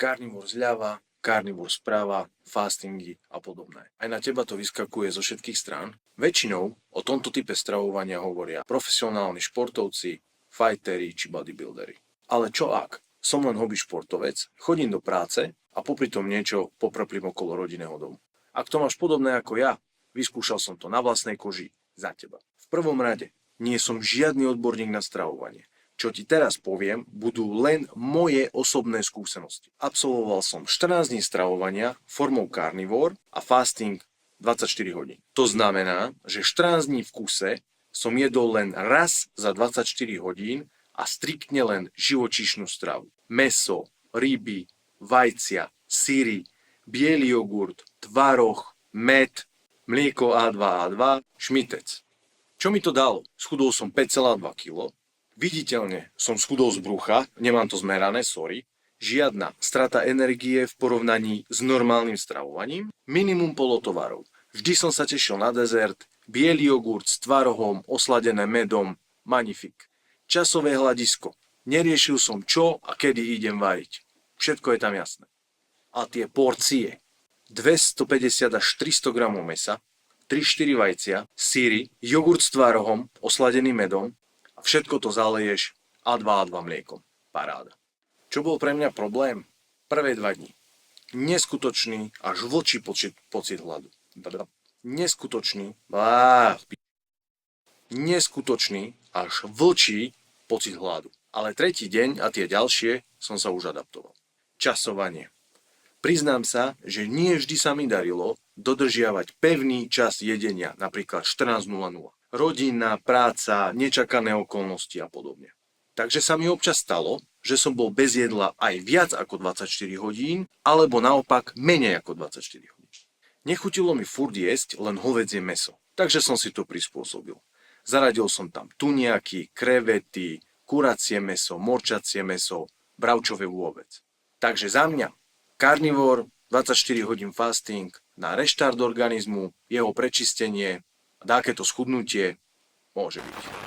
Carnivore zľava, carnivore zprava, fastingy a podobné. Aj na teba to vyskakuje zo všetkých strán. Väčšinou o tomto type stravovania hovoria profesionálni športovci, fighteri či bodybuilderi. Ale čo ak? Som len hobby športovec, chodím do práce a popri tom niečo poprplím okolo rodinného domu. Ak to máš podobné ako ja, vyskúšal som to na vlastnej koži za teba. V prvom rade, nie som žiadny odborník na stravovanie. Čo ti teraz poviem, budú len moje osobné skúsenosti. Absolvoval som 14 dní stravovania formou carnivore a fasting 24 hodín. To znamená, že 14 dní v kuse som jedol len raz za 24 hodín a striktne len živočíšnu stravu. Mäso, ryby, vajcia, syry, biely jogurt, tvaroh, med, mlieko A2, šmitec. Čo mi to dalo? Schudol som 5,2 kg. Viditeľne som schudol z brucha, nemám to zmerané, sorry. Žiadna strata energie v porovnaní s normálnym stravovaním. Minimum polotovarov. Vždy som sa tešil na dezert, biely jogurt s tvarohom, osladené medom, magnifik. Časové hľadisko. Neriešil som čo a kedy idem variť. Všetko je tam jasné. A tie porcie. 250 až 300 gramov mesa, 3-4 vajcia, syry, jogurt s tvarohom, osladený medom, a všetko to zaleješ A2 mliekom. Paráda. Čo bol pre mňa problém? Prvé 2 dni. Neskutočný až vlčí pocit hladu. Neskutočný až vlčí pocit hladu. Ale tretí deň a tie ďalšie som sa už adaptoval. Časovanie. Priznám sa, že nie vždy sa mi darilo dodržiavať pevný čas jedenia, napríklad 14:00. Rodina, práca, nečakané okolnosti a podobne. Takže sa mi občas stalo, že som bol bez jedla aj viac ako 24 hodín, alebo naopak menej ako 24 hodín. Nechutilo mi furt jesť len hovädzie mäso, takže som si to prispôsobil. Zaradil som tam tuniaky, krevety, kuracie mäso, morčacie mäso, bravčové vôbec. Takže za mňa carnivore, 24 hodín fasting na reštart organizmu, jeho prečistenie, dáke to schudnutie môže byť.